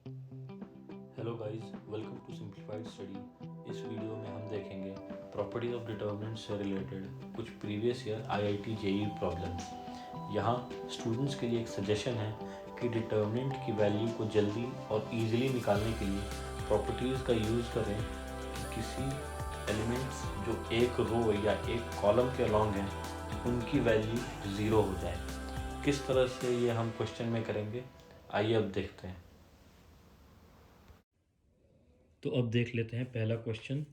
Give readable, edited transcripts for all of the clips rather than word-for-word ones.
Hello guys, welcome to Simplified Study. इस video में हम देखेंगे प्रॉपर्टीज ऑफ डिटर्मिनेंट से रिलेटेड कुछ previous year IIT JEE problems. यहाँ स्टूडेंट्स के लिए एक सजेशन है कि डिटर्मिनेंट की वैल्यू को जल्दी और इजीली निकालने के लिए प्रॉपर्टीज़ का यूज़ करें कि किसी एलिमेंट्स जो एक रो या एक कॉलम के अलॉन्ग हैं उनकी वैल्यू ज़ीरो हो जाए। किस तरह से ये हम क्वेश्चन में करेंगे, आइए अब देखते हैं। तो अब देख लेते हैं पहला question.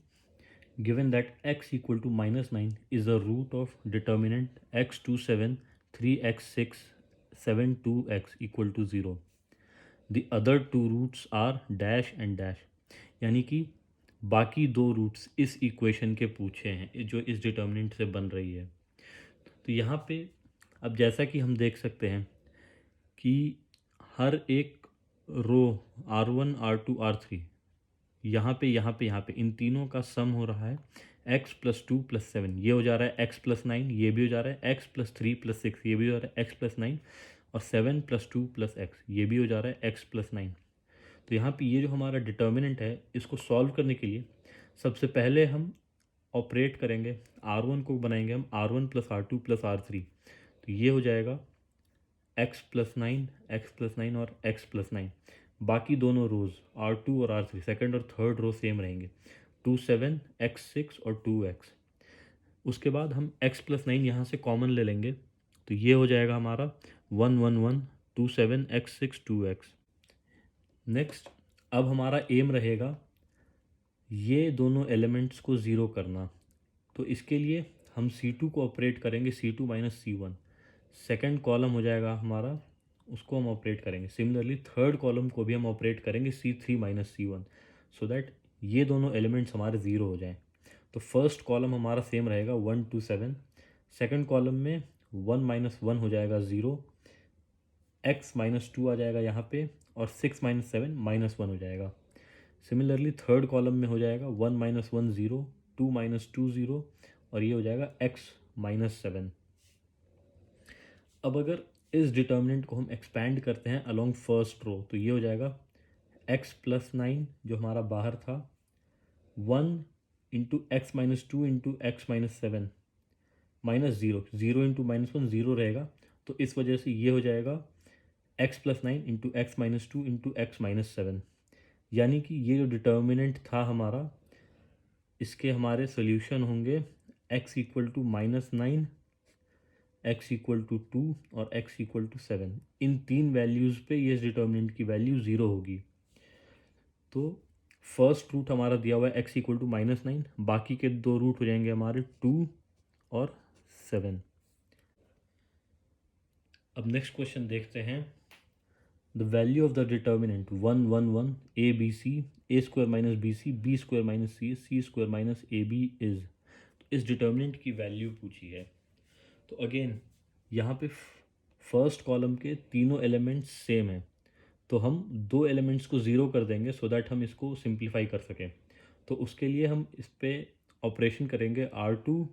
Given that x equal to -9 is the root of determinant x27 3x6 7 2x equal to 0। The other two roots are dash and dash, यानी कि बाकी दो रूट्स इस इक्वेशन के पूछे हैं जो इस डिटर्मिनेंट से बन रही है। तो यहाँ पे अब जैसा कि हम देख सकते हैं कि हर एक रो R1 R2 R3 यहाँ पे इन तीनों का सम हो रहा है x प्लस 2 प्लस 7, ये हो जा रहा है x प्लस 9, ये भी हो जा रहा है x प्लस 3 प्लस 6, ये भी हो रहा है x प्लस 9, और 7 प्लस 2 प्लस x, ये भी हो जा रहा है x प्लस 9। तो यहाँ पे ये जो हमारा डिटर्मिनेंट है इसको सॉल्व करने के लिए सबसे पहले हम ऑपरेट करेंगे, R1 को बनाएंगे हम R1 plus R2 plus R3। तो ये हो जाएगा x प्लस 9 और x प्लस 9। बाकी दोनों रोज़ R2 और R3 सेकंड और थर्ड रो सेम रहेंगे, 2 7 x6 और 2x। उसके बाद हम x प्लस 9 यहाँ से कॉमन ले लेंगे, तो ये हो जाएगा हमारा 1 1 1 2 7 x6 2x। नेक्स्ट अब हमारा एम रहेगा ये दोनों एलिमेंट्स को ज़ीरो करना। तो इसके लिए हम C2 को ऑपरेट करेंगे, C2 minus C1। Second column हो जाएगा हमारा, उसको हम ऑपरेट करेंगे। सिमिलरली थर्ड कॉलम को भी हम ऑपरेट करेंगे C3 minus C1, so that ये दोनों एलिमेंट्स हमारे ज़ीरो हो जाएं। तो फर्स्ट कॉलम हमारा सेम रहेगा 1 2 7। सेकेंड कॉलम में 1 माइनस 1 हो जाएगा 0, x माइनस 2 आ जाएगा यहाँ पे, और 6 माइनस 7 माइनस 1 हो जाएगा। सिमिलरली थर्ड कॉलम में हो जाएगा 1 माइनस 1 0, 2 माइनस 2 0, और ये हो जाएगा x माइनस 7। अब अगर इस डिटर्मिनेंट को हम एक्सपैंड करते हैं अलोंग फर्स्ट रो, तो ये हो जाएगा x प्लस 9 जो हमारा बाहर था, 1 into x minus 2 into x minus 7 minus 0, 0 into minus 1 0 रहेगा। तो इस वजह से ये हो जाएगा x plus 9 into x minus 2 into x minus 7। यानी कि ये जो डिटर्मिनेंट था हमारा, इसके हमारे सोल्यूशन होंगे x equal to -9, x equal to 2 और x इक्वल टू 7। इन तीन वैल्यूज़ पे ये डिटर्मिनेंट की वैल्यू ज़ीरो होगी। तो फर्स्ट रूट हमारा दिया हुआ है x इक्वल टू -9, बाकी के दो रूट हो जाएंगे हमारे 2 और 7। अब नेक्स्ट क्वेश्चन देखते हैं। The value of the determinant 1 1 1 A B C, A square minus B C, B square minus C square minus A B is. तो इस डिटर्मिनेंट की वैल्यू पूछी है। तो अगेन यहाँ पे फर्स्ट कॉलम के तीनों एलिमेंट्स सेम हैं, तो हम दो एलिमेंट्स को ज़ीरो कर देंगे सो दैट हम इसको सिंप्लीफाई कर सकें। तो उसके लिए हम इस पर ऑपरेशन करेंगे, R2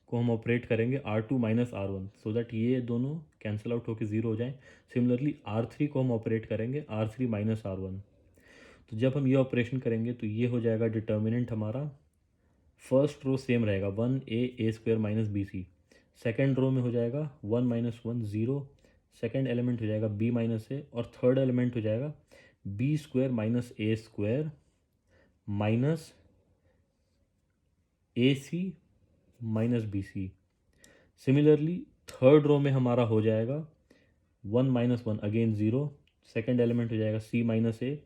को हम ऑपरेट करेंगे R2 minus R1, so that ये दोनों कैंसिल आउट होकर ज़ीरो हो जाएं। सिमिलरली R3 को हम ऑपरेट करेंगे R3 माइनस R1। तो जब हम ये ऑपरेशन करेंगे तो ये हो जाएगा डिटर्मिनेंट हमारा। फर्स्ट रो सेम रहेगा 1 a square minus B C, second row में हो जाएगा 1 माइनस 1 0, सेकेंड एलिमेंट हो जाएगा b माइनस ए, और थर्ड एलिमेंट हो जाएगा b square minus a square minus A C minus B c. Similarly third row में हमारा हो जाएगा 1 माइनस 1 अगेन 0, सेकेंड एलिमेंट हो जाएगा c माइनस ए,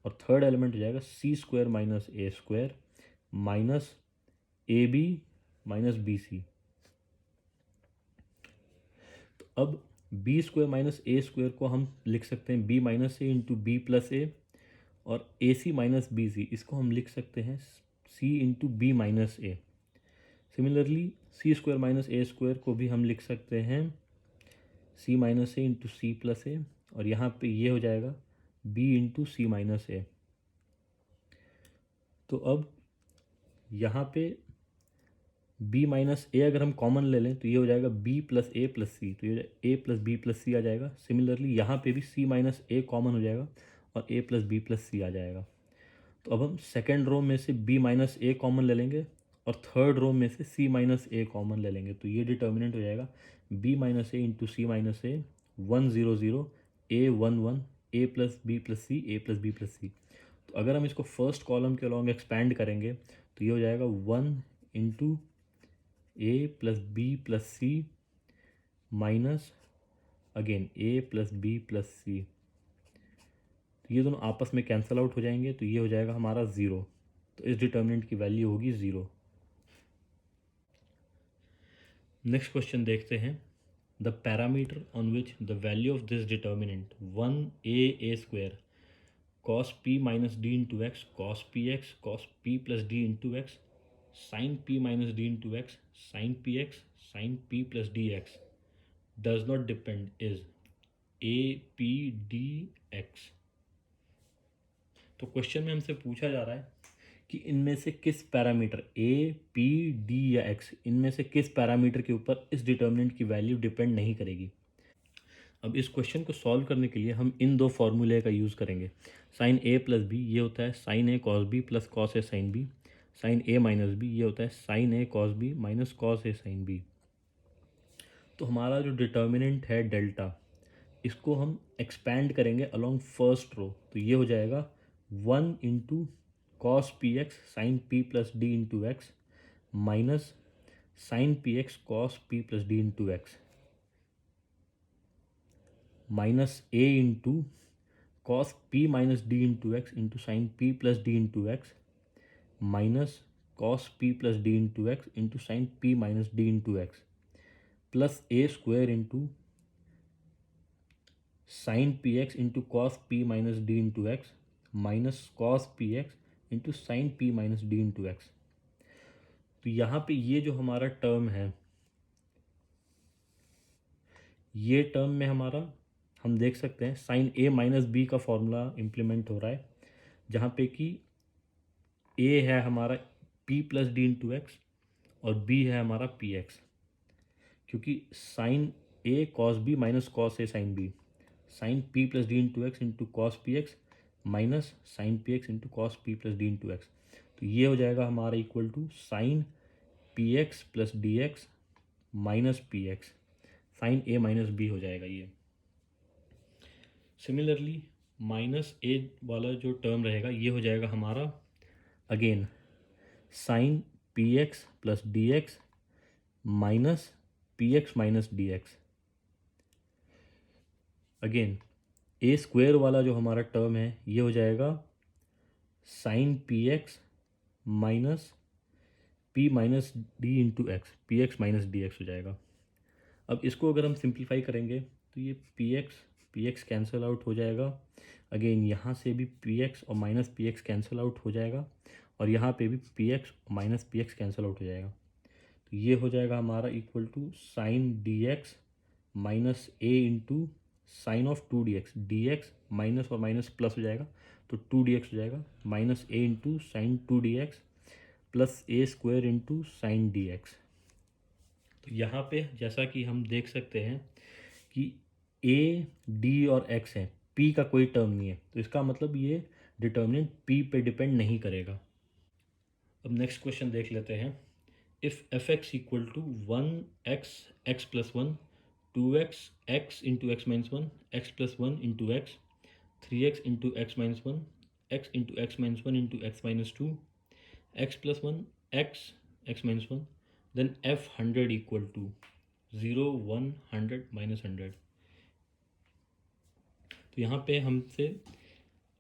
और थर्ड एलिमेंट हो जाएगा c square minus a square minus A b minus B C. तो अब b square minus a square को हम लिख सकते हैं b minus a into b plus a, और a C minus B C इसको हम लिख सकते हैं सी into B minus A. Similarly C square minus a square को भी हम लिख सकते हैं सी minus a into C plus a, और यहाँ पे ये हो जाएगा बी इंटू सी माइनस ए। तो अब यहाँ पे b माइनस ए अगर हम कॉमन ले लें तो ये हो जाएगा b प्लस ए प्लस सी, तो ये a प्लस बी प्लस सी आ जाएगा। सिमिलरली यहाँ पे भी c माइनस ए कॉमन हो जाएगा, और a प्लस बी प्लस सी आ जाएगा। तो अब हम सेकेंड रो में से b माइनस ए कॉमन ले लेंगे और थर्ड रो में से c माइनस ए कॉमन ले लेंगे। तो ये डिटर्मिनेंट हो जाएगा b minus a into c minus a, 1 0 0, a 1 1, a plus b plus C, a plus b plus सी। तो अगर हम इसको फर्स्ट कॉलम के अलॉन्ग एक्सपैंड करेंगे तो ये हो जाएगा 1 into a plus b plus c minus again a plus b plus सी। तो ये दोनों आपस में कैंसिल आउट हो जाएंगे, तो ये हो जाएगा हमारा ज़ीरो। तो इस डिटर्मिनेंट की वैल्यू होगी ज़ीरो। नेक्स्ट क्वेश्चन देखते हैं। The parameter on which the value of this determinant 1a square cos p minus D into X cos P x cos P plus D into X sine P minus D into X sine P x sine P plus D X does not depend is A P D x. तो question में हमसे पूछा जा रहा है कि इनमें से किस पैरामीटर ए पी डी या एक्स, इनमें से किस पैरामीटर के ऊपर इस डिटर्मिनेंट की वैल्यू डिपेंड नहीं करेगी। अब इस क्वेश्चन को सॉल्व करने के लिए हम इन दो फॉर्मूले का यूज़ करेंगे। साइन ए प्लस बी ये होता है sign A cos B plus cos A sine b. Sign a minus B ये होता है साइन ए कॉस बी माइनस कॉस ए साइन बी। तो हमारा जो डिटर्मिनेंट है डेल्टा, इसको हम एक्सपैंड करेंगे अलॉन्ग फर्स्ट रो। तो ये हो जाएगा 1 into cos P x sine P plus D into x minus sine P x cos P plus D into x minus a into cos p minus D into x into sine P plus D into x minus cos P plus D into x into sine P minus D into x plus A square into sine P x into cos p minus D into x minus cos P x into sine P minus D into x. तो यहाँ पे ये जो हमारा term है, ये term में हमारा हम देख सकते हैं साइन ए माइनस बी का फॉर्मूला इम्प्लीमेंट हो रहा है, जहाँ पे कि ए है हमारा p plus D into x और बी है हमारा पी एक्स, क्योंकि साइन ए कॉस बी माइनस कॉस ए sine b, sine P plus D into x into cos P x minus sine P x into cos P plus D into x. तो ये हो जाएगा हमारा equal to sign P x plus D x minus p x, sine a minus b हो जाएगा ये। Similarly minus ए वाला जो टर्म रहेगा ये हो जाएगा हमारा again sine P x plus D x minus p x minus d x. Again a square वाला जो हमारा टर्म है ये हो जाएगा sine P x minus p minus D into x, p x minus d x हो जाएगा। अब इसको अगर हम सिंप्लीफाई करेंगे तो ये पी एक्स कैंसिल आउट हो जाएगा। अगेन यहाँ से भी पी एक्स और minus p x cancel out हो जाएगा और यहाँ पे भी p x minus p x cancel out हो जाएगा। तो ये हो जाएगा हमारा equal to sine d x minus a into sine of 2 dx, dx minus और माइनस प्लस हो जाएगा तो 2 dx हो जाएगा minus a into sine 2 dx plus A square into sine d x. तो यहाँ पे जैसा कि हम देख सकते हैं कि ए डी और एक्स है, पी का कोई टर्म नहीं है, तो इसका मतलब ये डिटर्मिनेंट पी पे डिपेंड नहीं करेगा। अब नेक्स्ट क्वेश्चन देख लेते हैं। If F X equal to 1x x plus 1 2x x into x minus 1 x plus 1 into X 3x into x minus 1 x into x minus 1 into x minus 2 x plus 1 x x minus 1 then f 100 equal to 0 1 100 minus 100। तो यहाँ पे हमसे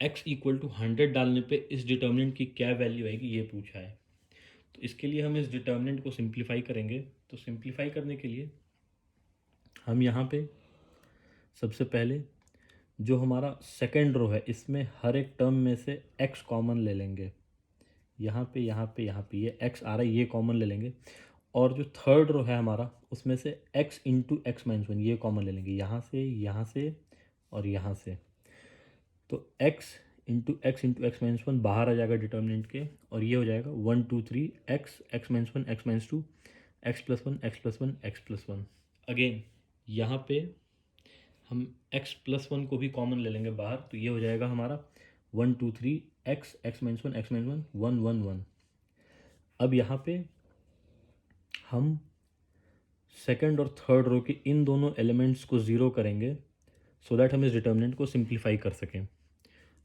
x equal to 100 डालने पे इस determinant की क्या value आएगी ये पूछा है। तो इसके लिए हम इस डिटर्मिनेंट को सिंप्लीफाई करेंगे। तो सिंप्लीफाई करने के लिए हम यहाँ पे सबसे पहले जो हमारा सेकेंड रो है इसमें हर एक टर्म में से x कॉमन ले लेंगे। यहाँ पे ये x आ रहा है, ये कॉमन ले लेंगे। और जो थर्ड रो है हमारा उसमें से x इंटू एक्स माइनस 1 ये कॉमन ले लेंगे, यहाँ से और यहाँ से। तो x इंटू एक्स माइनस 1 बाहर आ जाएगा डिटर्मिनेंट के और ये हो जाएगा 1 2 3 x minus 1 x minus 2 x plus 1 x plus 1 x plus 1। Again यहाँ पे हम x+1 को भी कॉमन ले लेंगे बाहर, तो ये हो जाएगा हमारा 1 2 3 x x-1 x-1 1 1 1। अब यहाँ पे हम सेकंड और थर्ड रो के इन दोनों एलिमेंट्स को ज़ीरो करेंगे सो दैट हम इस डिटर्मिनेंट को सिंप्लीफाई कर सकें।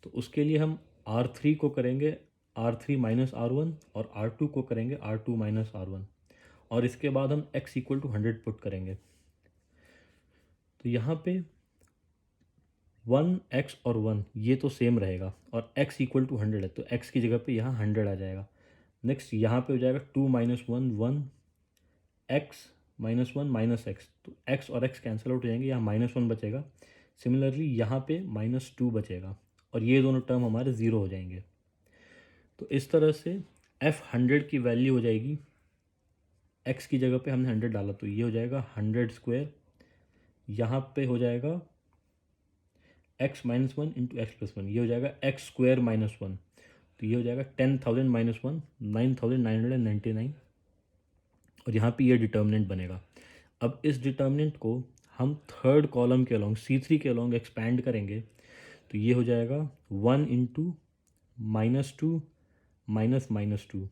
तो उसके लिए हम R3 को करेंगे R3 माइनस R1 और R2 को करेंगे R2 माइनस R1, और इसके बाद हम x इक्वल टू 100 पुट करेंगे। तो यहाँ पे 1x और 1 ये तो सेम रहेगा और x इक्वल टू 100 है, तो x की जगह पे यहाँ 100 आ जाएगा। नेक्स्ट यहाँ पे हो जाएगा 2 minus 1 1 x minus 1 minus x, तो x और x कैंसिल आउट हो जाएंगे, यहाँ -1 बचेगा। सिमिलरली यहाँ पे -2 बचेगा और ये दोनों टर्म हमारे ज़ीरो हो जाएंगे। तो इस तरह से f100 की वैल्यू हो जाएगी, x की जगह पे हमने 100 डाला तो ये हो जाएगा 100 स्क्वायर, यहाँ पे हो जाएगा x minus 1 into x plus 1, ये हो जाएगा x स्क्वायर माइनस 1, तो ये हो जाएगा 10,000 माइनस 1 9,999, और यहाँ पे ये डिटर्मिनेंट बनेगा। अब इस डिटर्मिनेंट को हम थर्ड कॉलम के अलॉन्ग C3 के अलॉन्ग एक्सपैंड करेंगे, तो ये हो जाएगा 1 इंटू -2 माइनस -2,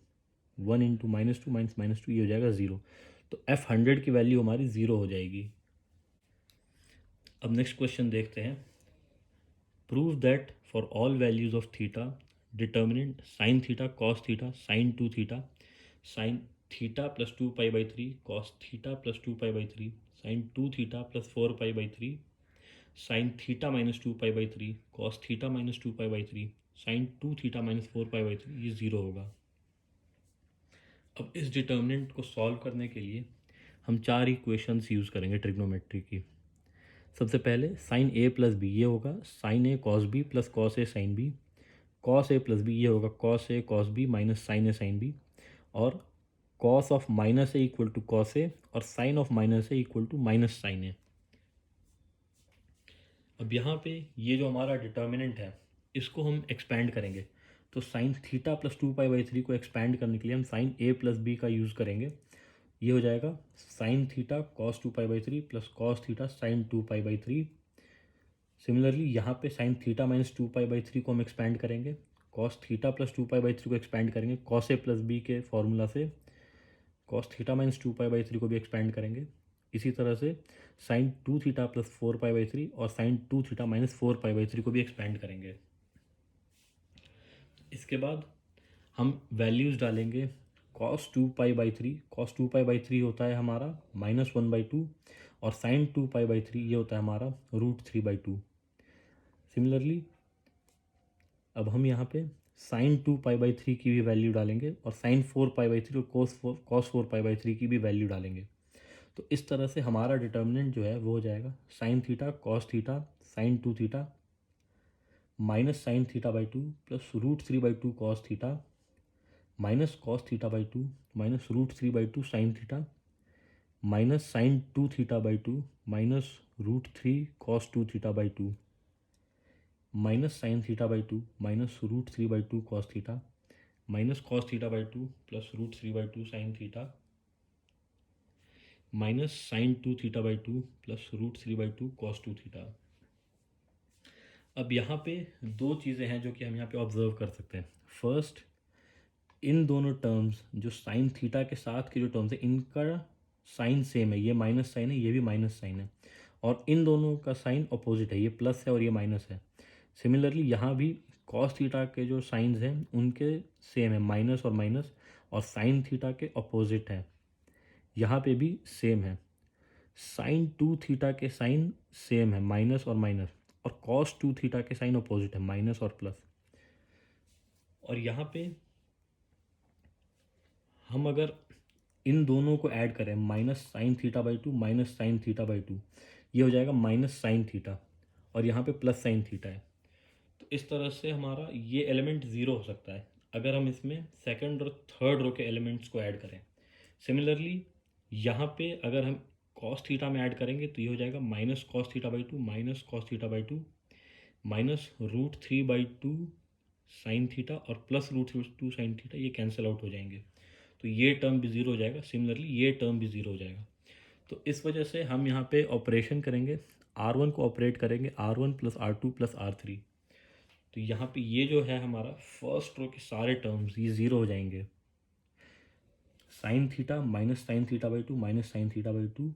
1 इंटू -2 माइनस -2, ये हो जाएगा 0। तो f100 की वैल्यू हमारी 0 हो जाएगी। अब नेक्स्ट क्वेश्चन देखते हैं। Prove that for all values of theta determinant sine theta cos theta sine 2 theta sine theta plus 2π/3 cos theta plus 2π/3 sine 2 theta plus 4π/3 sine theta minus 2π/3 cos theta minus 2π/3 sine 2 theta minus 4π/3, ये 0 होगा। अब इस determinant को solve करने के लिए हम चार इक्वेशंस यूज़ करेंगे ट्रिग्नोमेट्री की। सबसे पहले साइन ए प्लस बी, ये होगा sine A cos B plus cos A sine B, cos A plus B, ये होगा cos A cos B minus sine A sine B, और cos of minus A equal to cos A और sine of minus A equal to minus sine A. अब यहाँ पे ये जो हमारा डिटर्मिनेंट है इसको हम एक्सपैंड करेंगे, तो साइन थीटा प्लस 2π/3 को एक्सपैंड करने के लिए हम साइन ए प्लस बी का यूज़ करेंगे। ये हो जाएगा sine theta cos 2π/3 plus cos theta sine 2π/3। Similarly यहाँ पे साइन थीटा माइनस 2π/3 को हम एक्सपैंड करेंगे, कॉस थीटा प्लस 2π/3 को एक्सपैंड करेंगे कॉस ए प्लस बी के फॉर्मूला से, कॉस थीटा माइनस 2π/3 को भी एक्सपैंड करेंगे। इसी तरह से साइन 2 थीटा प्लस 4π/3 और साइन 2 थीटा माइनस 4π/3 को भी एक्सपैंड करेंगे। इसके बाद हम वैल्यूज़ डालेंगे। कॉस 2π/3, कॉस 2π/3 होता है हमारा -1/2, और साइन 2π/3 ये होता है हमारा √3/2। सिमिलरली अब हम यहाँ पे साइन 2π/3 की भी वैल्यू डालेंगे और साइन 4π/3 और कॉस 4π/3 की भी वैल्यू डालेंगे। तो इस तरह से हमारा डिटर्मिनेंट जो है वो हो जाएगा sine theta cos theta sine 2 theta minus sine theta plus √3/2 cos theta minus cos theta minus √3/2 sine theta minus sine 2 theta minus √3 cos 2 theta minus sine theta minus √3/2 cos theta minus cos theta plus √3/2 sine theta minus sine 2 theta plus √3/2 cos 2 theta. अब यहाँ पे दो चीज़ें हैं जो कि हम यहाँ पे ऑब्जर्व कर सकते हैं। फर्स्ट, इन दोनों टर्म्स जो साइन थीटा के साथ के जो टर्म्स हैं इनका साइन सेम है, ये माइनस साइन है, ये भी माइनस साइन है, और इन दोनों का साइन अपोजिट है, ये प्लस है और ये माइनस है। सिमिलरली यहाँ भी कॉस थीटा के जो साइंस हैं उनके सेम है, माइनस और माइनस, और साइन थीटा के अपोजिट है, यहाँ पे भी सेम है। साइन 2 थीटा के साइन सेम है, माइनस और माइनस, और कॉस 2 थीटा के साइन अपोजिट है, माइनस और प्लस। और यहाँ पे हम अगर इन दोनों को ऐड करें, minus sine theta minus sine थीटा/2, ये हो जाएगा माइनस साइन थीटा, और यहाँ पे प्लस साइन थीटा है। तो इस तरह से हमारा ये एलिमेंट ज़ीरो हो सकता है अगर हम इसमें सेकंड और थर्ड रो के एलिमेंट्स को ऐड करें। सिमिलरली यहाँ पे अगर हम कॉस थीटा में ऐड करेंगे तो ये हो जाएगा minus cos theta minus cos theta minus √3/2 sine theta और प्लस √2 साइन थीटा, ये कैंसिल आउट हो जाएंगे, तो ये टर्म भी ज़ीरो हो जाएगा। सिमिलरली ये टर्म भी ज़ीरो हो जाएगा। तो इस वजह से हम यहाँ पे ऑपरेशन करेंगे R1 को ऑपरेट करेंगे R1 plus R2 plus R3। तो यहाँ पे ये जो है हमारा फर्स्ट रो के सारे टर्म्स ये ज़ीरो हो जाएंगे। Sine theta minus sine theta by two minus sine theta by two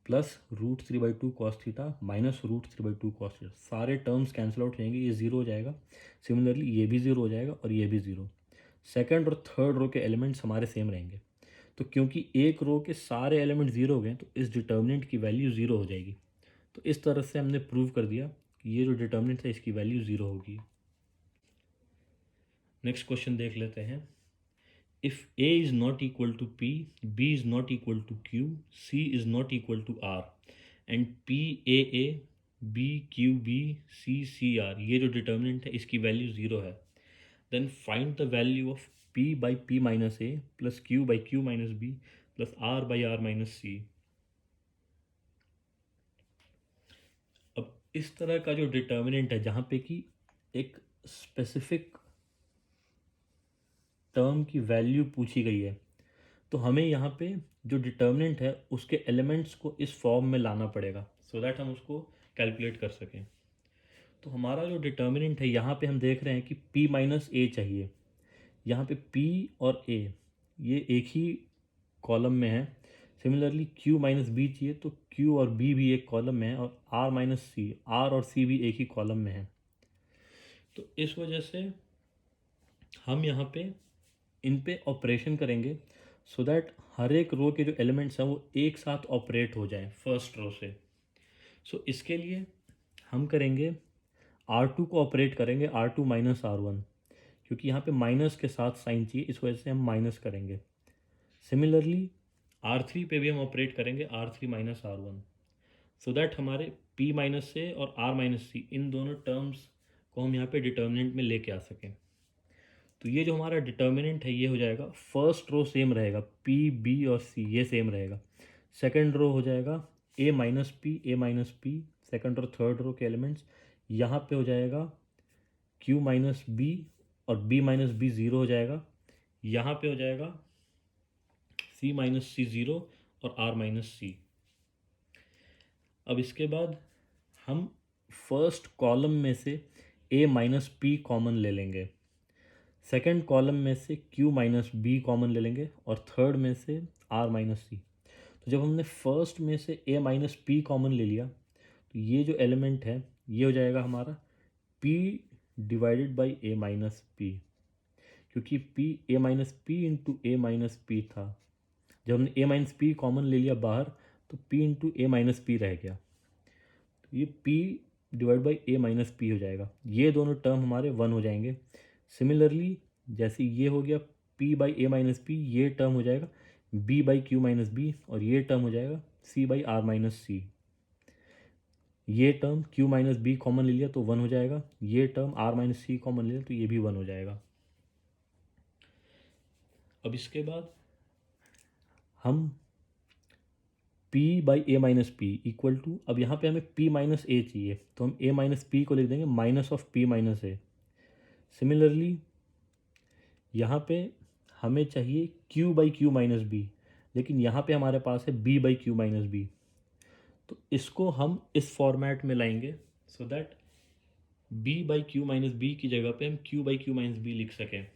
plus root three by two cos theta minus root three by two cos theta, सारे टर्म्स कैंसिल आउट हो जाएंगे, ये zero हो जाएगा। Similarly ये भी zero हो जाएगा और ये भी ज़ीरो। सेकंड और थर्ड रो के एलिमेंट्स हमारे सेम रहेंगे। तो क्योंकि एक रो के सारे एलिमेंट ज़ीरो हो गए तो इस डिटर्मिनेंट की वैल्यू ज़ीरो हो जाएगी। तो इस तरह से हमने प्रूव कर दिया कि ये जो डिटर्मिनेंट है इसकी वैल्यू ज़ीरो होगी। नेक्स्ट क्वेश्चन देख लेते हैं। If a is not equal to p, b is not equal to q, c is not equal to r and p a a, b q b, c c r, ये जो determinant है इसकी value zero है, then find the value of p by p minus a plus q by q minus b plus r by r minus c। अब इस तरह का जो डिटर्मिनेंट है जहाँ पे कि एक स्पेसिफिक टर्म की वैल्यू पूछी गई है, तो हमें यहाँ पे जो डिटर्मिनेंट है उसके एलिमेंट्स को इस फॉर्म में लाना पड़ेगा सो दैट हम उसको कैलकुलेट कर सकें। तो हमारा जो डिटर्मिनेंट है यहाँ पे हम देख रहे हैं कि p माइनस ए चाहिए। यहाँ पे p और a ये एक ही कॉलम में है। सिमिलरली q माइनस बी चाहिए तो q और b भी एक कॉलम में है, और r माइनस सी, r और c भी एक ही कॉलम में है। तो इस वजह से हम यहाँ पे इन पे ऑपरेशन करेंगे सो दैट हर एक रो के जो एलिमेंट्स हैं वो एक साथ ऑपरेट हो जाएं फर्स्ट रो से। सो इसके लिए हम करेंगे R2 को ऑपरेट करेंगे R2 माइनस R1, क्योंकि यहाँ पे माइनस के साथ साइन चाहिए, इस वजह से हम माइनस करेंगे। सिमिलरली R3 पे भी हम ऑपरेट करेंगे R3 minus R1 so that हमारे P माइनस से और R माइनस सी इन दोनों टर्म्स को हम यहाँ पे डिटर्मिनेंट में लेके आ सकें। तो ये जो हमारा डिटर्मिनेंट है ये हो जाएगा, फर्स्ट रो सेम रहेगा, P B और C ये सेम रहेगा। सेकंड रो हो जाएगा A minus P, A minus P, second और थर्ड रो के एलिमेंट्स। यहाँ पे हो जाएगा Q माइनस बी और B माइनस बी ज़ीरो हो जाएगा। यहाँ पे हो जाएगा C माइनस सी ज़ीरो और R माइनस सी। अब इसके बाद हम फर्स्ट कॉलम में से A माइनस पी कॉमन ले लेंगे, सेकेंड कॉलम में से Q माइनस बी कॉमन ले लेंगे और थर्ड में से R माइनस सी। तो जब हमने फर्स्ट में से A माइनस पी कॉमन ले लिया तो ये जो एलिमेंट है ये हो जाएगा हमारा P divided by A minus P, क्योंकि P A minus P into A minus P था। जब हमने A माइनस पी कॉमन ले लिया बाहर तो P इंटू ए माइनस पी रह गया, तो ये P divide by A minus P हो जाएगा। ये दोनों टर्म हमारे वन हो जाएंगे। सिमिलरली जैसे ये हो गया P by A minus P, ये टर्म हो जाएगा B by Q minus B और ये टर्म हो जाएगा C by R minus C. ये term Q minus B common ले लिया तो वन हो जाएगा, ये term R minus C common ले लिया तो ये भी वन हो जाएगा। अब इसके बाद हम P by A minus P equal to, अब यहाँ पे हमें P माइनस ए चाहिए तो हम A माइनस पी को लिख देंगे minus of P minus A. Similarly यहाँ पे हमें चाहिए Q by Q minus B, लेकिन यहाँ पे हमारे पास है B by Q minus B. तो इसको हम इस फॉर्मेट में लाएंगे so that B by Q minus B की जगह पे हम Q by Q minus B लिख सकें।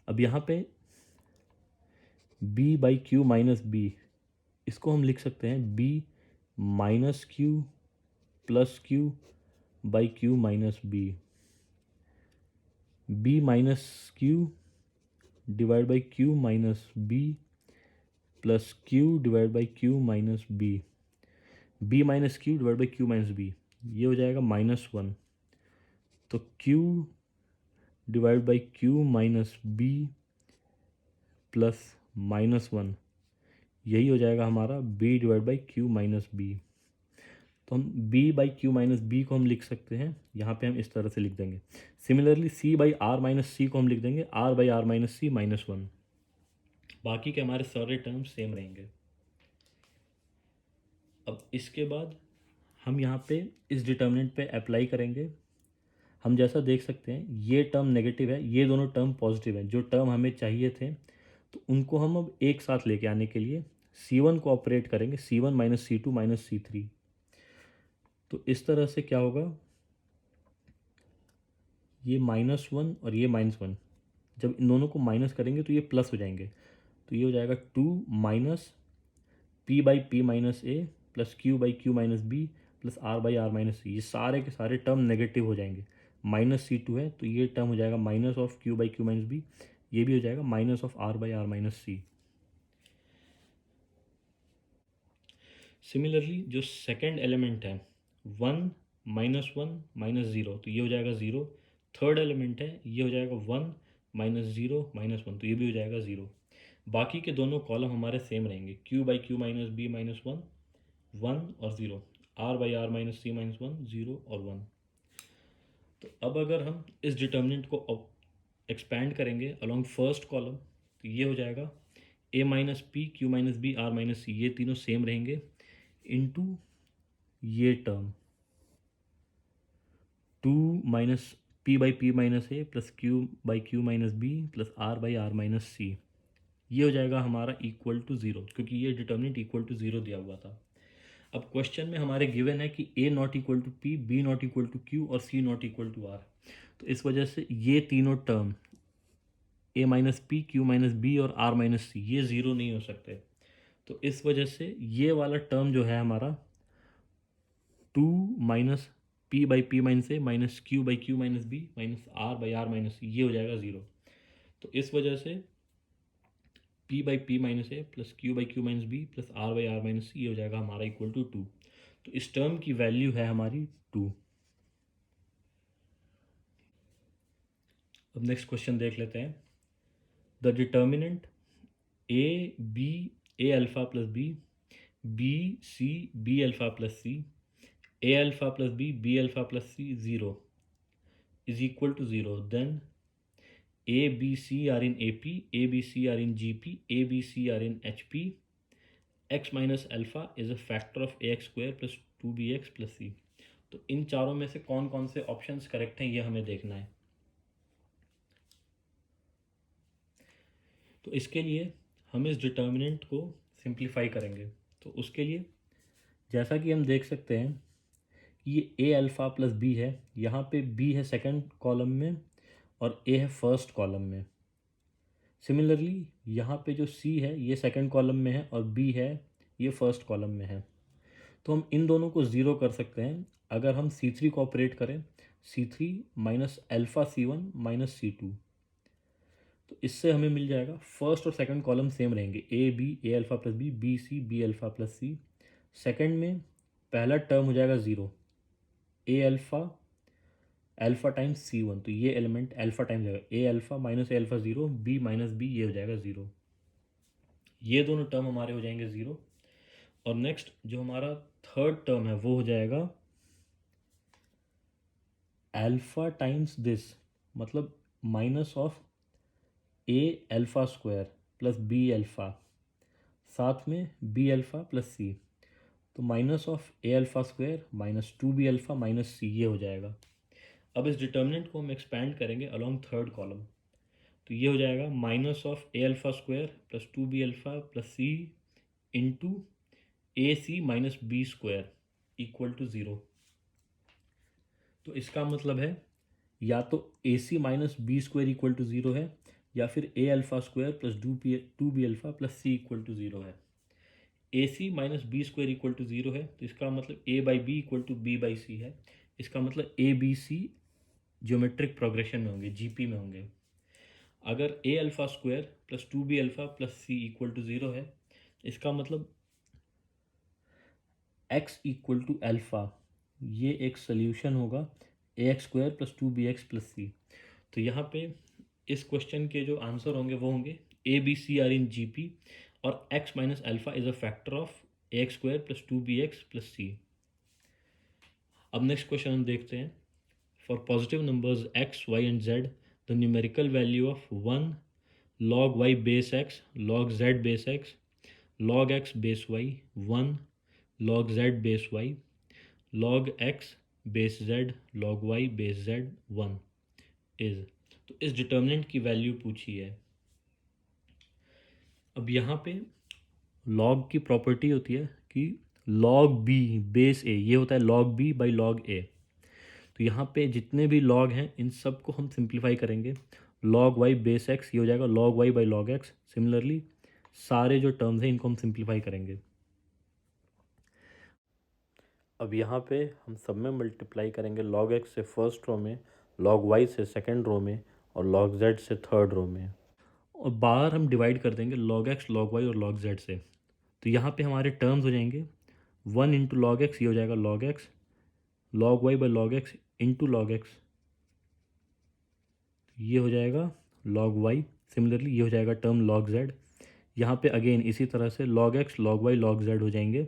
अब यहाँ पे B by Q minus B, इसको हम लिख सकते हैं B minus Q plus Q by Q minus B, B minus Q divide by Q minus B plus Q divide by Q minus B, B minus Q divide by Q minus B, ये हो जाएगा minus one. तो Q divide by Q minus B plus minus one, यही हो जाएगा हमारा B divide by Q minus B. तो हम B by Q minus B को हम लिख सकते हैं, यहाँ पे हम इस तरह से लिख देंगे। Similarly C by R minus C को हम लिख देंगे R by R minus C minus one. बाकी के हमारे सारे टर्म सेम रहेंगे। अब इसके बाद हम यहाँ पे इस डिटर्मिनेंट पे अप्लाई करेंगे। हम जैसा देख सकते हैं ये टर्म नेगेटिव है, ये दोनों टर्म पॉजिटिव है। जो टर्म हमें चाहिए थे तो उनको हम अब एक साथ लेके आने के लिए C1 को ऑपरेट करेंगे, C1 minus C2 minus C3। तो इस तरह से क्या होगा, ये -1 और ये -1, जब इन दोनों को माइनस करेंगे तो ये प्लस हो जाएंगे। तो ये हो जाएगा 2 minus P by P minus A plus Q by Q minus B plus R by R minus C. ये सारे के सारे टर्म नेगेटिव हो जाएंगे। -C2 है तो ये टर्म हो जाएगा minus of Q by Q minus B, ये भी हो जाएगा minus of R by R minus C. Similarly जो सेकेंड एलिमेंट है 1 -1 -0, तो ये हो जाएगा 0। थर्ड एलिमेंट है ये हो जाएगा 1 -0 -1, तो ये भी हो जाएगा 0। बाकी के दोनों कॉलम हमारे सेम रहेंगे, Q by Q minus B -1, 1 और 0, R by R minus C -1, 0 और 1। तो अब अगर हम इस डिटर्मिनेंट को एक्सपैंड करेंगे अलॉन्ग फर्स्ट कॉलम, तो ये हो जाएगा A minus P Q minus B R minus C, ये तीनों सेम रहेंगे, इनटू ये term 2 minus P by P minus A plus Q by Q minus B plus R by R minus C. ये हो जाएगा हमारा इक्वल टू ज़ीरो, क्योंकि ये डिटर्मिनेंट इक्वल टू ज़ीरो दिया हुआ था। अब क्वेश्चन में हमारे गिवन है कि A not equal to P, B not equal to Q और C not equal to R. तो इस वजह से ये तीनों term A minus P Q minus B और आर माइनस सी ये ज़ीरो नहीं हो सकते। तो इस वजह से ये वाला टर्म जो है हमारा 2 minus P by P minus A minus Q by Q minus B minus R by R minus C, ये हो जाएगा ज़ीरो। तो इस वजह से P by P minus A plus Q by Q minus B plus R by R minus C, ये हो जाएगा हमारा इक्वल टू 2। तो इस टर्म की वैल्यू है हमारी 2। अब नेक्स्ट क्वेश्चन देख लेते हैं। The determinant A B A alpha plus B, B C B alpha plus C, A alpha plus B alpha plus C 0 is equal to 0, then A, B, C are in AP, A, B, C are in GP, A, B, C are in HP, x minus alpha is a factor of ax square plus 2bx plus c। तो इन चारों में से कौन कौन से options correct हैं ये हमें देखना है। तो इसके लिए हम इस डिटर्मिनेंट को सिंप्लीफाई करेंगे। तो उसके लिए जैसा कि हम देख सकते हैं कि ये ए अल्फ़ा प्लस बी है, यहाँ पे बी है सेकंड कॉलम में और ए है फर्स्ट कॉलम में। सिमिलरली यहाँ पे जो सी है ये सेकंड कॉलम में है और बी है ये फर्स्ट कॉलम में है। तो हम इन दोनों को ज़ीरो कर सकते हैं अगर हम C3 को ऑपरेट करें, C3 minus alpha C1 minus C2। तो इससे हमें मिल जाएगा फर्स्ट और सेकंड कॉलम सेम रहेंगे, A B A alpha plus B, B C B alpha plus C. Second में पहला टर्म हो जाएगा zero, A alpha alpha times C1, तो ये एलिमेंट अल्फ़ा टाइम्स जाएगा, A alpha minus A alpha zero, B minus B, ये हो जाएगा ज़ीरो। ये दोनों टर्म हमारे हो जाएंगे ज़ीरो। और नेक्स्ट जो हमारा थर्ड टर्म है वो हो जाएगा अल्फ़ा टाइम्स दिस, मतलब minus of A alpha square plus B alpha, साथ में बी अल्फ़ा प्लस सी। तो minus of A alpha square minus 2b alpha minus C, ये हो जाएगा। अब इस डिटर्मिनेंट को हम एक्सपैंड करेंगे अलॉन्ग थर्ड कॉलम, तो ये हो जाएगा minus of A alpha square plus 2b alpha plus C into A C minus B square equal to zero. तो इसका मतलब है या तो A C minus B square equal to zero है, या फिर A alpha square plus 2b alpha plus C equal to zero है। A C minus B square equal to zero है, तो इसका मतलब A by B equal to B by C है। इसका मतलब A B C geometric progression में होंगे, जीपी में होंगे। अगर A alpha square plus 2b alpha plus C equal to zero है, इसका मतलब एक्स इक्वल टू अल्फ़ा, ये एक सोल्यूशन होगा A x square plus 2bx plus सी। तो यहाँ पे इस क्वेश्चन के जो आंसर होंगे वो होंगे A B C are in G P और x minus alpha is a factor of A x square plus 2bx plus C. अब नेक्स्ट क्वेश्चन हम देखते हैं। For positive numbers x y and z the numerical value of 1 log y base x log z base x log x base y 1 log z base y log x base z log y base z 1 is. तो इस determinant की value पूछी है। अब यहाँ पे log की property होती है कि लॉग बी बेस ए, ये होता है लॉग बी बाई लॉग ए। तो यहाँ पे जितने भी लॉग हैं इन सब को हम सिंप्लीफाई करेंगे। लॉग वाई बेस एक्स ये हो जाएगा log Y by log X. Similarly सारे जो टर्म्स हैं इनको हम सिंप्लीफाई करेंगे। अब यहाँ पे हम सब में मल्टीप्लाई करेंगे लॉग एक्स से फर्स्ट रो में, लॉग वाई से सेकंड रो में और लॉग जेड से थर्ड रो में। और बाहर हम डिवाइड कर देंगे लॉग एक्स लॉग वाई और लॉग जेड से। तो यहाँ पे हमारे टर्म्स हो जाएंगे 1 इंटू लॉग एक्स, ये हो जाएगा log X, log Y by log X into log X, ये हो जाएगा लॉग वाई। सिमिलरली ये हो जाएगा टर्म लॉग जेड। यहाँ पे अगेन इसी तरह से log X log Y log Z हो जाएंगे।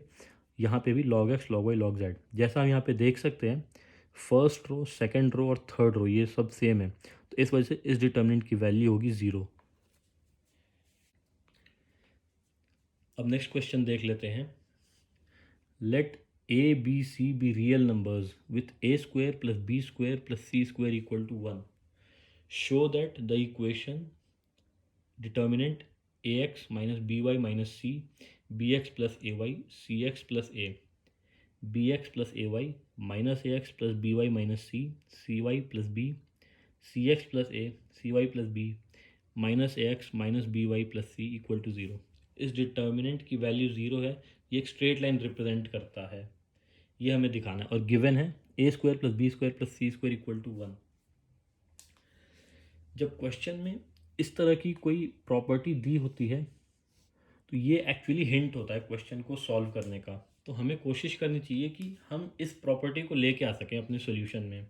यहाँ पे भी log X log Y log Z. जैसा हम यहाँ पे देख सकते हैं फर्स्ट रो सेकंड रो और थर्ड रो ये सब सेम है, तो इस वजह से इस डिटर्मिनेंट की वैल्यू होगी 0। अब नेक्स्ट क्वेश्चन देख लेते हैं। Let A B C be real numbers with A square plus B square plus C square equal to 1। Show that the equation determinant A X minus B Y minus C B x plus A Y C x plus A B x plus A Y minus A x plus B Y minus C Y plus B C x plus A C Y plus B minus A X minus B Y plus C equal to 0। इस determinant की value 0 है, ये एक straight line represent करता है, ये हमें दिखाना है। और गिवन है A square plus B square plus C square equal to 1। जब क्वेश्चन में इस तरह की कोई प्रॉपर्टी दी होती है तो ये एक्चुअली हिंट होता है क्वेश्चन को सॉल्व करने का। तो हमें कोशिश करनी चाहिए कि हम इस प्रॉपर्टी को लेके आ सकें अपने सॉल्यूशन में।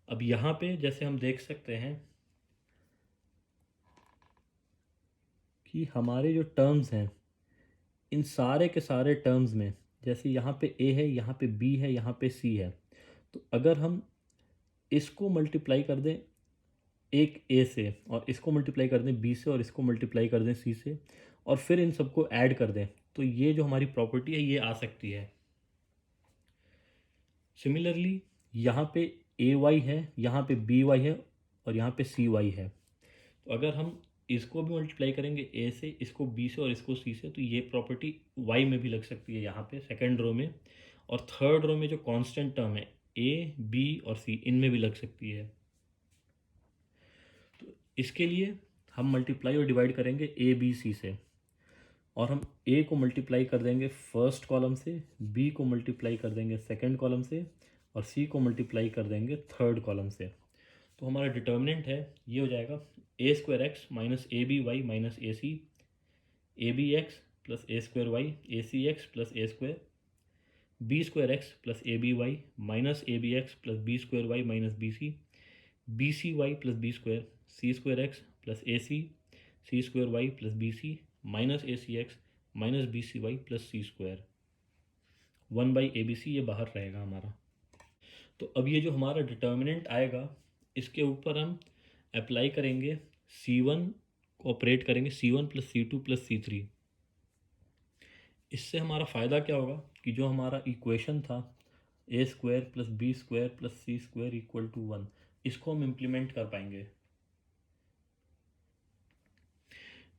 अब यहाँ पे जैसे हम देख सकते हैं कि हमारे जो टर्म्स हैं इन सारे के सारे टर्म्स में जैसे यहाँ पे ए है, यहाँ पे बी है, यहाँ पे सी है, तो अगर हम इसको मल्टीप्लाई कर दें एक ए से और इसको मल्टीप्लाई कर दें बी से और इसको मल्टीप्लाई कर दें सी से और फिर इन सबको ऐड कर दें, तो ये जो हमारी प्रॉपर्टी है ये आ सकती है। सिमिलरली यहाँ पे ए वाई है, यहाँ पे बी वाई है और यहाँ पे सी वाई है। तो अगर हम इसको भी मल्टीप्लाई करेंगे ए से, इसको बी से और इसको सी से, तो ये प्रॉपर्टी वाई में भी लग सकती है यहाँ पे सेकेंड रो में। और थर्ड रो में जो कांस्टेंट टर्म है ए बी और सी इनमें भी लग सकती है। तो इसके लिए हम मल्टीप्लाई और डिवाइड करेंगे ए बी सी से, और हम ए को मल्टीप्लाई कर देंगे फर्स्ट कॉलम से, बी को मल्टीप्लाई कर देंगे सेकंड कॉलम से और सी को मल्टीप्लाई कर देंगे थर्ड कॉलम से। तो हमारा डिटर्मिनेंट है ये हो जाएगा A square x minus A B Y minus A B x plus A square y A C x plus A square B square x plus A B Y minus A B x plus B square y minus B C Y plus B square C square x plus A C square y plus B C minus A C x minus B C Y plus C square 1/ABC ये बाहर रहेगा हमारा। तो अब ये जो हमारा determinant आएगा इसके ऊपर हम अप्लाई करेंगे C1 को ऑपरेट करेंगे C1 plus C2 plus C3। इससे हमारा फ़ायदा क्या होगा कि जो हमारा इक्वेशन था A square plus B square plus C square equal to 1, इसको हम इम्प्लीमेंट कर पाएंगे।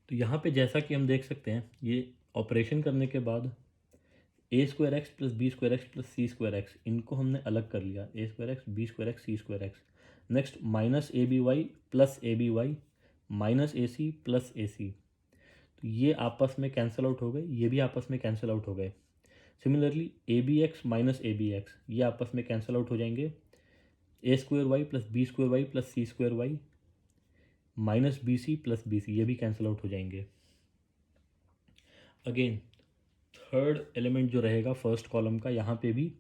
तो यहाँ पे जैसा कि हम देख सकते हैं ये ऑपरेशन करने के बाद A square x plus B square x plus C square x इनको हमने अलग कर लिया, A square x B square x C square x. Next minus A B Y plus A B Y minus A C plus A C, तो ये आपस में cancel out हो गए, ये भी आपस में कैंसिल आउट हो गए। Similarly A B x minus A B x ये आपस में कैंसिल आउट हो जाएंगे। A square y plus B square y plus C square y minus B C plus B C ये भी कैंसिल आउट हो जाएंगे। अगेन थर्ड एलिमेंट जो रहेगा फर्स्ट कॉलम का, यहाँ पे भी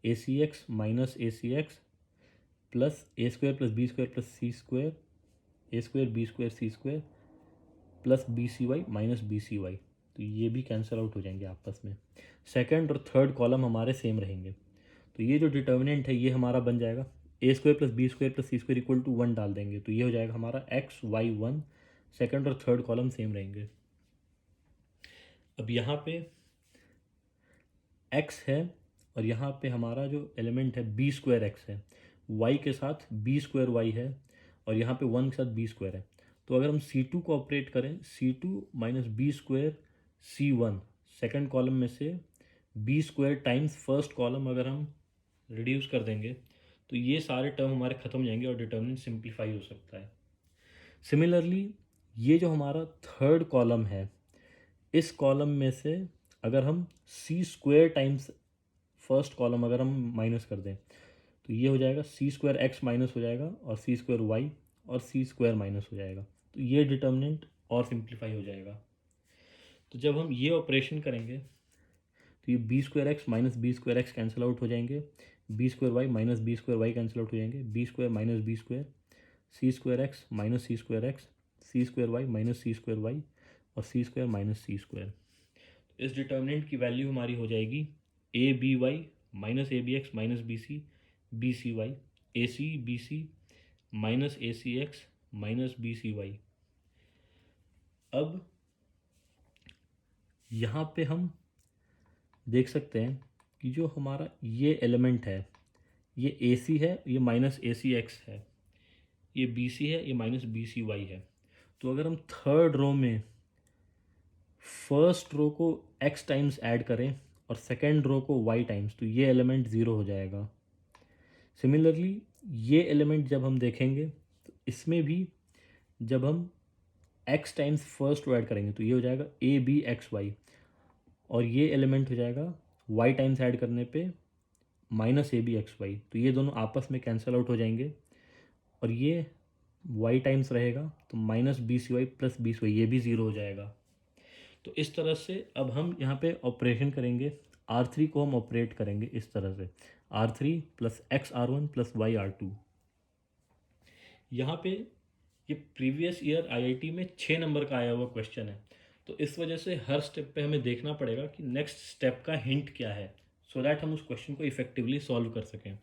A C x minus A C x plus A square plus B square plus C square A square B square C square plus B C y minus B C y, तो ये भी cancel out हो जाएंगे आपस में। Second और third column हमारे same रहेंगे। तो ये जो डिटर्मिनेंट है ये हमारा बन जाएगा A square plus B square plus C square equal to 1 डाल देंगे, तो ये हो जाएगा हमारा एक्स वाई 1। सेकंड और थर्ड कॉलम सेम रहेंगे। अब यहाँ पे x है और यहाँ पे हमारा जो एलिमेंट है बी स्क्वायर एक्स है, y के साथ बी स्क्वायर वाई है और यहाँ पे 1 के साथ बी स्क्वायर है। तो अगर हम C2 को ऑपरेट करें C2 minus B square C1 second column में से B square times first column अगर हम रिड्यूस कर देंगे तो ये सारे टर्म हमारे ख़त्म हो जाएंगे और डिटर्मिनेंट सिंप्लीफाई हो सकता है। सिमिलरली ये जो हमारा थर्ड कॉलम है, इस कॉलम में से अगर हम सी स्क्वायर टाइम्स फर्स्ट कॉलम अगर हम माइनस कर दें तो ये हो जाएगा सी स्क्वायर एक्स माइनस हो जाएगा और सी स्क्वायर वाई और सी स्क्वायर माइनस हो जाएगा, तो ये डिटर्मिनेंट और सिंप्लीफाई हो जाएगा। तो जब हम ये ऑपरेशन करेंगे तो ये B square x minus B square x cancel out हो जाएंगे, B square y minus B square y cancel out हो जाएंगे, B square minus B square, C square x minus C square x, C square y minus C square y और C square minus C square. इस determinant की value हमारी हो जाएगी A B Y minus A B x minus B C y, A C B C minus A C x minus B C y. अब यहाँ पे हम देख सकते हैं कि जो हमारा ये एलिमेंट है ये ए सी है, ये माइनस ए सी एक्स है, ये बी सी है, ये माइनस बी सी वाई है। तो अगर हम थर्ड रो में फर्स्ट रो को एक्स टाइम्स ऐड करें और सेकेंड रो को वाई टाइम्स तो ये एलिमेंट ज़ीरो हो जाएगा। सिमिलरली ये एलिमेंट जब हम देखेंगे तो इसमें भी जब हम X times first row add करेंगे तो ये हो जाएगा ए बी एक्स वाई और ये एलिमेंट हो जाएगा वाई टाइम्स ऐड करने पे माइनस ए बी एक्स वाई, तो ये दोनों आपस में कैंसिल आउट हो जाएंगे और ये वाई टाइम्स रहेगा तो minus B C Y plus B C Y, ये भी ज़ीरो हो जाएगा। तो इस तरह से अब हम यहाँ पे ऑपरेशन करेंगे, R3 को हम ऑपरेट करेंगे इस तरह से R3 plus X R one plus Y R2। यहाँ पे ये प्रीवियस ईयर IIT में 6 नंबर का आया हुआ क्वेश्चन है, तो इस वजह से हर स्टेप पे हमें देखना पड़ेगा कि नेक्स्ट स्टेप का हिंट क्या है, सो दैट हम उस क्वेश्चन को इफेक्टिवली सॉल्व कर सकें।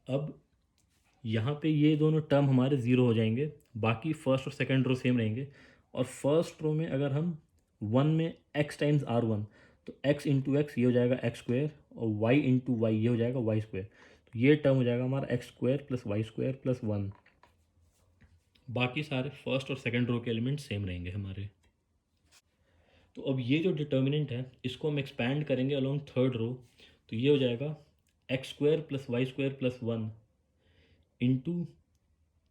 अब यहाँ पे ये दोनों टर्म हमारे ज़ीरो हो जाएंगे, बाकी फर्स्ट और सेकंड रो सेम रहेंगे। और फर्स्ट रो में अगर हम वन में एक्स टाइम्स आर वन तो एक्स इंटू एक्स ये हो जाएगा एक्स स्क्वायर और वाई इंटू वाई ये हो जाएगा वाई स्क्वायर, तो ये टर्म हो जाएगा हमारा X square plus Y square plus one. बाकी सारे फर्स्ट और सेकंड रो के एलिमेंट सेम रहेंगे हमारे। तो अब ये जो डिटर्मिनेंट है इसको हम एक्सपैंड करेंगे अलॉन्ग थर्ड रो, तो ये हो जाएगा X square plus Y square plus one into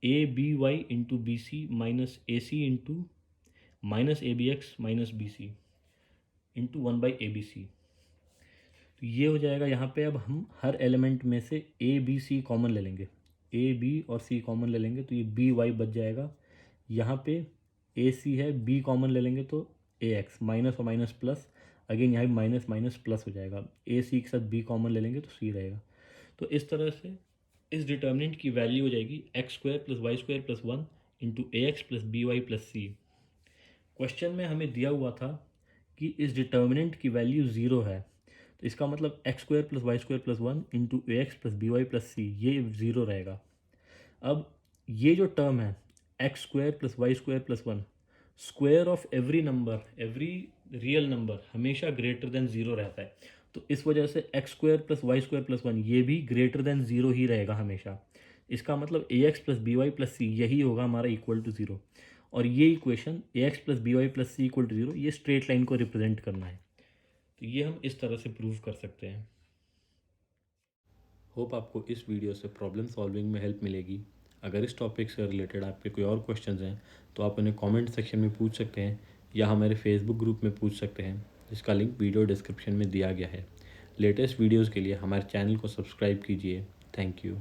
A B Y into B C minus A C into minus A B x minus B C into one by A B सी। तो ये हो जाएगा यहाँ पे। अब हम हर एलिमेंट में से ए बी सी कॉमन ले लेंगे, ए बी और सी कॉमन ले लेंगे तो ये बी वाई बच जाएगा। यहाँ पे ए सी है, बी कॉमन ले लेंगे तो ए एक्स माइनस और माइनस प्लस, अगेन यहाँ भी माइनस माइनस प्लस हो जाएगा। ए सी के साथ बी कॉमन ले लेंगे तो सी रहेगा। तो इस तरह से इस डिटर्मिनेंट की वैल्यू हो जाएगी x square plus Y square plus one into A x plus B Y plus C. Question में हमें दिया हुआ था कि इस डिटर्मिनेंट की वैल्यू ज़ीरो है, तो इसका मतलब x square plus Y square plus one into A x plus B Y plus C ये ज़ीरो रहेगा। अब ये जो टर्म है x square plus Y square plus one, square of every number, every real number हमेशा greater than zero रहता है, तो इस वजह से x square plus Y square plus one ये भी ग्रेटर देन ज़ीरो ही रहेगा हमेशा। इसका मतलब A x plus B Y plus C यही होगा हमारा इक्वल टू ज़ीरो। और ये equation A x plus B Y plus C equal to zero ये स्ट्रेट लाइन को रिप्रेजेंट करना है, तो ये हम इस तरह से प्रूव कर सकते हैं। होप आपको इस वीडियो से प्रॉब्लम सॉल्विंग में हेल्प मिलेगी। अगर इस टॉपिक से रिलेटेड आपके कोई और क्वेश्चंस हैं तो आप उन्हें कमेंट सेक्शन में पूछ सकते हैं या हमारे फेसबुक ग्रुप में पूछ सकते हैं, जिसका लिंक वीडियो डिस्क्रिप्शन में दिया गया है। लेटेस्ट वीडियोज़ के लिए हमारे चैनल को सब्सक्राइब कीजिए। Thank you.